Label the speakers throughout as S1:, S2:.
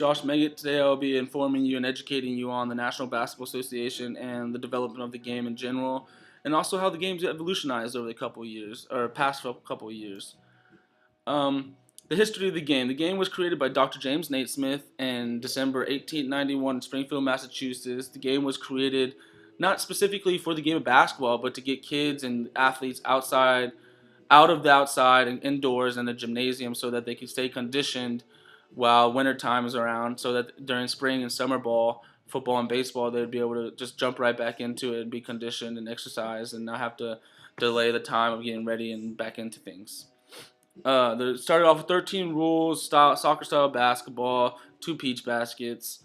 S1: Josh Meggett. Today I'll be informing you and educating you on the National Basketball Association and the development of the game in general, and also how the game's evolutionized over the couple years, or past couple years. Um, the history of the game. The game was created by Dr. James Naismith in December 1891 in Springfield, Massachusetts. The game was created not specifically for the game of basketball, but to get kids and athletes out of the outside and indoors in the gymnasium so that they can stay conditioned while winter time is around, so that during spring and summer ball, football and baseball, they'd be able to just jump right back into it and be conditioned and exercise and not have to delay the time of getting ready and back into things. They started off with 13 rules, soccer style basketball, two peach baskets.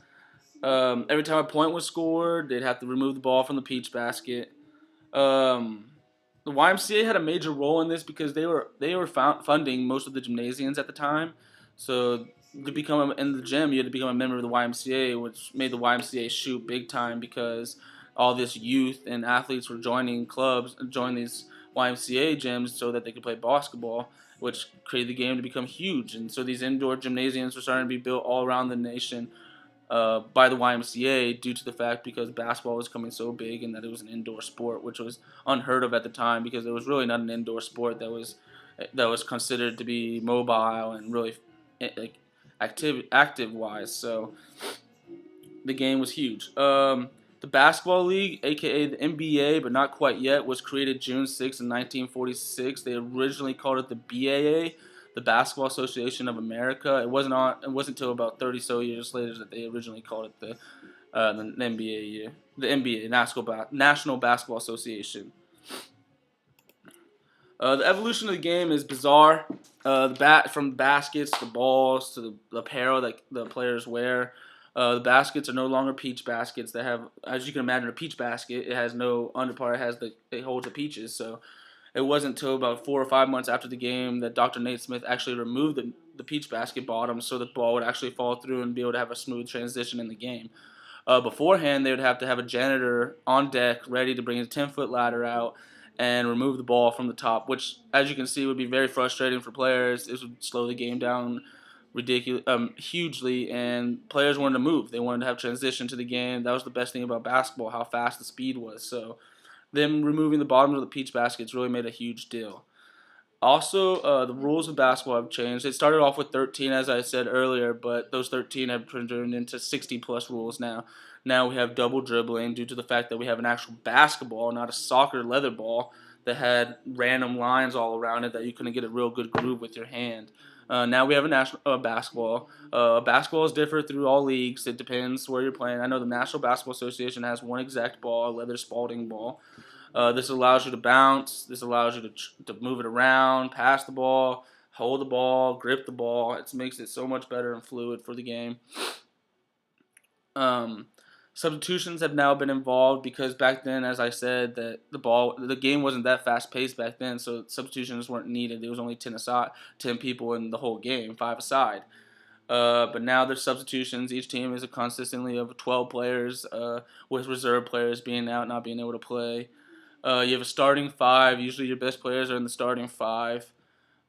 S1: Every time a point was scored, they'd have to remove the ball from the peach basket. Um, the YMCA had a major role in this because they were funding most of the gymnasiums at the time. So to become in the gym, you had to become a member of the YMCA, which made the YMCA shoot big time because all this youth and athletes were joining clubs and joining these YMCA gyms so that they could play basketball, which created the game to become huge. And so these indoor gymnasiums were starting to be built all around the nation by the YMCA due to the fact because basketball was coming so big and that it was an indoor sport, which was unheard of at the time because it was really not an indoor sport that was considered to be mobile and really like active wise. So the game was huge. The basketball league, aka the NBA, but not quite yet, was created June 6th, 1946. They originally called it the BAA, the Basketball Association of America. It wasn't until about 30 so years later that they originally called it the NBA year, the NBA, National Basketball Association. The evolution of the game is bizarre. From baskets to balls to the apparel that the players wear. The baskets are no longer peach baskets. They have, as you can imagine, a peach basket. It has no underpart. It holds the peaches. So it wasn't until about 4 or 5 months after the game that Dr. Naismith actually removed the peach basket bottom so the ball would actually fall through and be able to have a smooth transition in the game. Beforehand, they would have to have a janitor on deck ready to bring a 10-foot ladder out and remove the ball from the top, which, as you can see, would be very frustrating for players. This would slow the game down hugely, and players wanted to move. They wanted to have transition to the game. That was the best thing about basketball, how fast the speed was. So them removing the bottom of the peach baskets really made a huge deal. Also, the rules of basketball have changed. It started off with 13, as I said earlier, but those 13 have turned into 60-plus rules now. Now we have double dribbling due to the fact that we have an actual basketball, not a soccer leather ball that had random lines all around it that you couldn't get a real good groove with your hand. Now we have a national basketball. Basketball is different through all leagues. It depends where you're playing. I know the National Basketball Association has one exact ball, a leather Spalding ball. This allows you to bounce. This allows you to move it around, pass the ball, hold the ball, grip the ball. It makes it so much better and fluid for the game. Um, Substitutions have now been involved because back then, as I said, that the game wasn't that fast paced back then, so substitutions weren't needed. There was only 10 people in the whole game, 5 aside. But now there's substitutions. Each team is consistently of 12 players, with reserve players being out, not being able to play. You have a starting five. Usually your best players are in the starting five.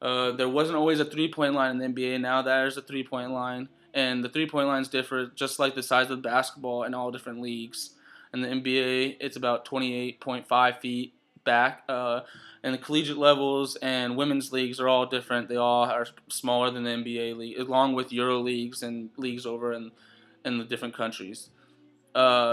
S1: There wasn't always a three-point line in the NBA. Now there's a three-point line. And the three-point lines differ just like the size of the basketball in all different leagues. In the NBA, it's about 28.5 feet back. And the collegiate levels and women's leagues are all different. They all are smaller than the NBA league, along with Euro leagues and leagues over in the different countries.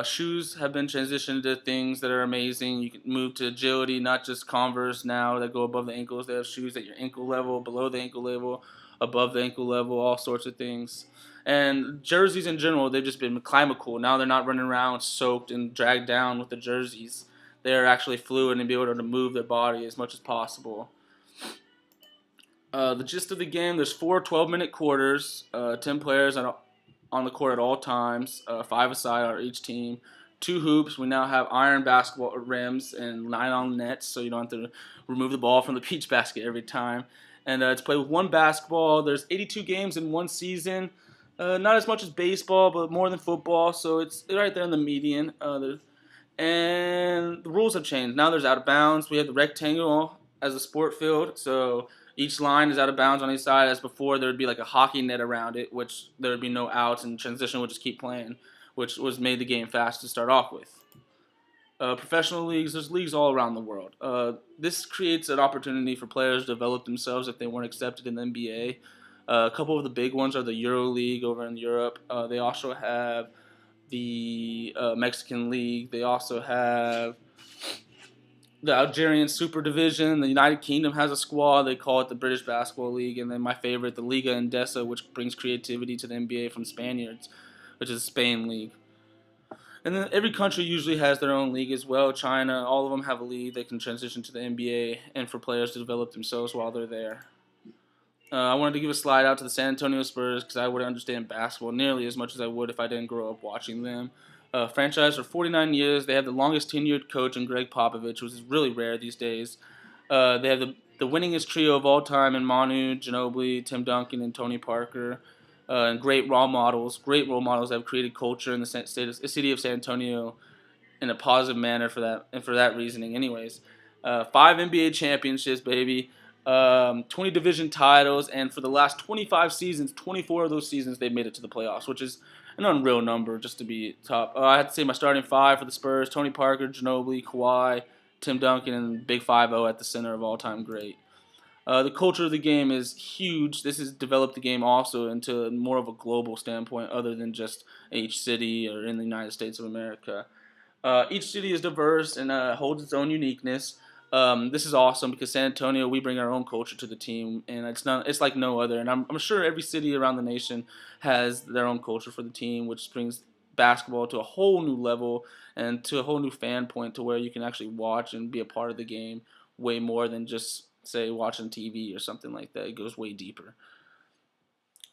S1: Shoes have been transitioned to things that are amazing. You can move to agility, not just Converse now that go above the ankles. They have shoes at your ankle level, below the ankle level, above the ankle level, all sorts of things. And jerseys in general, they've just been climacal. Now they're not running around soaked and dragged down with the jerseys. They're actually fluid and be able to move their body as much as possible. The gist of the game, there's 4 12-minute quarters, 10 players on the court at all times, 5 aside on each team. 2 hoops. We now have iron basketball rims and nylon nets, so you don't have to remove the ball from the peach basket every time. And it's played with one basketball. There's 82 games in one season. Not as much as baseball, but more than football, so it's right there in the median. And the rules have changed. Now there's out of bounds. We have the rectangle as a sport field, so Each line is out of bounds on each side. As before, there would be like a hockey net around it, which there would be no outs, and transition would just keep playing, which was made the game fast to start off with. Professional leagues, there's leagues all around the world. This creates an opportunity for players to develop themselves if they weren't accepted in the NBA. A couple of the big ones are the Euro League over in Europe. They also have the Mexican League. They also have the Algerian Super Division. The United Kingdom has a squad. They call it the British Basketball League. And then my favorite, the Liga Endesa, which brings creativity to the NBA from Spaniards, which is the Spain League. And then every country usually has their own league as well. China, all of them have a league that can transition to the NBA and for players to develop themselves while they're there. I wanted to give a slide out to the San Antonio Spurs because I wouldn't understand basketball nearly as much as I would if I didn't grow up watching them. Franchise for 49 years. They have the longest tenured coach in Greg Popovich, which is really rare these days. They have the winningest trio of all time in Manu Ginobili, Tim Duncan, and Tony Parker. And great role models that have created culture in the city of San Antonio in a positive manner for that, and for that reasoning anyways. 5 NBA championships, baby. 20 division titles, and for the last 25 seasons, 24 of those seasons they've made it to the playoffs, which is an unreal number just to be top. I have to say my starting 5 for the Spurs: Tony Parker, Ginobili, Kawhi, Tim Duncan, and Big 5-0 at the center of all-time great. The culture of the game is huge. This has developed the game also into more of a global standpoint other than just each city or in the United States of America. Each city is diverse and holds its own uniqueness. This is awesome because San Antonio, we bring our own culture to the team, and it's like no other. And I'm sure every city around the nation has their own culture for the team, which brings basketball to a whole new level and to a whole new fan point to where you can actually watch and be a part of the game way more than just say watching TV or something like that. It goes way deeper.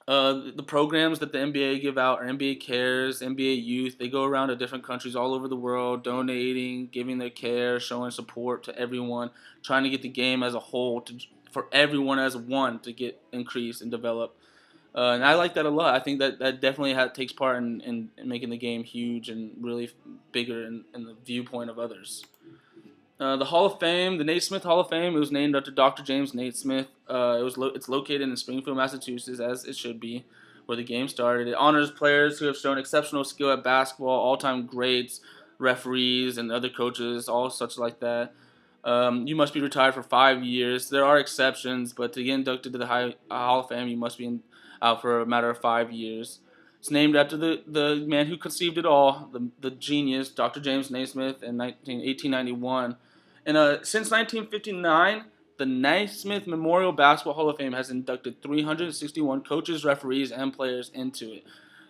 S1: The programs that the NBA give out are NBA Cares, NBA Youth. They go around to different countries all over the world, donating, giving their care, showing support to everyone, trying to get the game as a whole, for everyone as one to get increased and develop. And I like that a lot. I think that definitely takes part in making the game huge and really bigger in the viewpoint of others. The Hall of Fame, the Naismith Hall of Fame, it was named after Dr. James Naismith. It's located in Springfield, Massachusetts, as it should be, where the game started. It honors players who have shown exceptional skill at basketball, all-time greats, referees, and other coaches, all such like that. You must be retired for 5 years. There are exceptions, but to get inducted to the Hall of Fame, you must be out for a matter of 5 years. It's named after the man who conceived it all, the genius, Dr. James Naismith, in 1891. And since 1959, the Naismith Memorial Basketball Hall of Fame has inducted 361 coaches, referees, and players into it,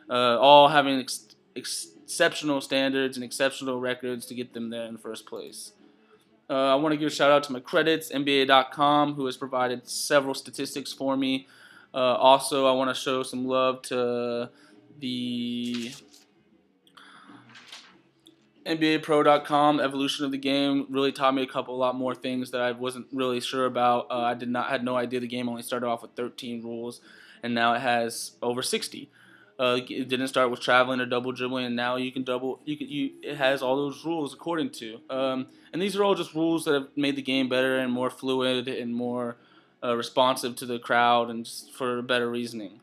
S1: all having exceptional standards and exceptional records to get them there in the first place. I want to give a shout out to my credits, NBA.com, who has provided several statistics for me. Also, I want to show some love to the NBAPro.com. Evolution of the game really taught me a lot more things that I wasn't really sure about. I had no idea the game only started off with 13 rules, and now it has over 60. It didn't start with traveling or double dribbling, and now you can double. It has all those rules according to. And these are all just rules that have made the game better and more fluid and more responsive to the crowd and just for better reasoning.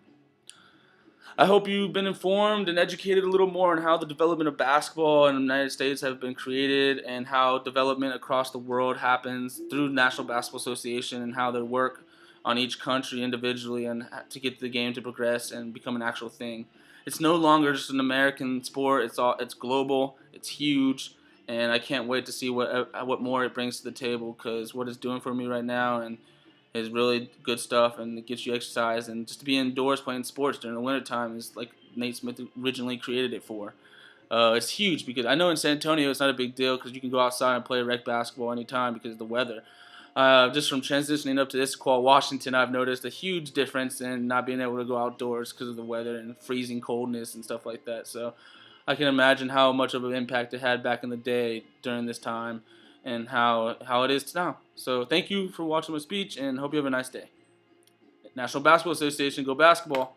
S1: I hope you've been informed and educated a little more on how the development of basketball in the United States have been created and how development across the world happens through the National Basketball Association and how they work on each country individually and to get the game to progress and become an actual thing. It's no longer just an American sport. It's global. It's huge, and I can't wait to see what more it brings to the table because what it's doing for me right now and is really good stuff, and it gets you exercise, and just to be indoors playing sports during the wintertime is like Nate Smith originally created it for. It's huge because I know in San Antonio it's not a big deal because you can go outside and play rec basketball anytime because of the weather. Just from transitioning up to Issaquah, Washington, I've noticed a huge difference in not being able to go outdoors because of the weather and freezing coldness and stuff like that. So I can imagine how much of an impact it had back in the day during this time and how it is now. So thank you for watching my speech and hope you have a nice day. National Basketball Association, go basketball.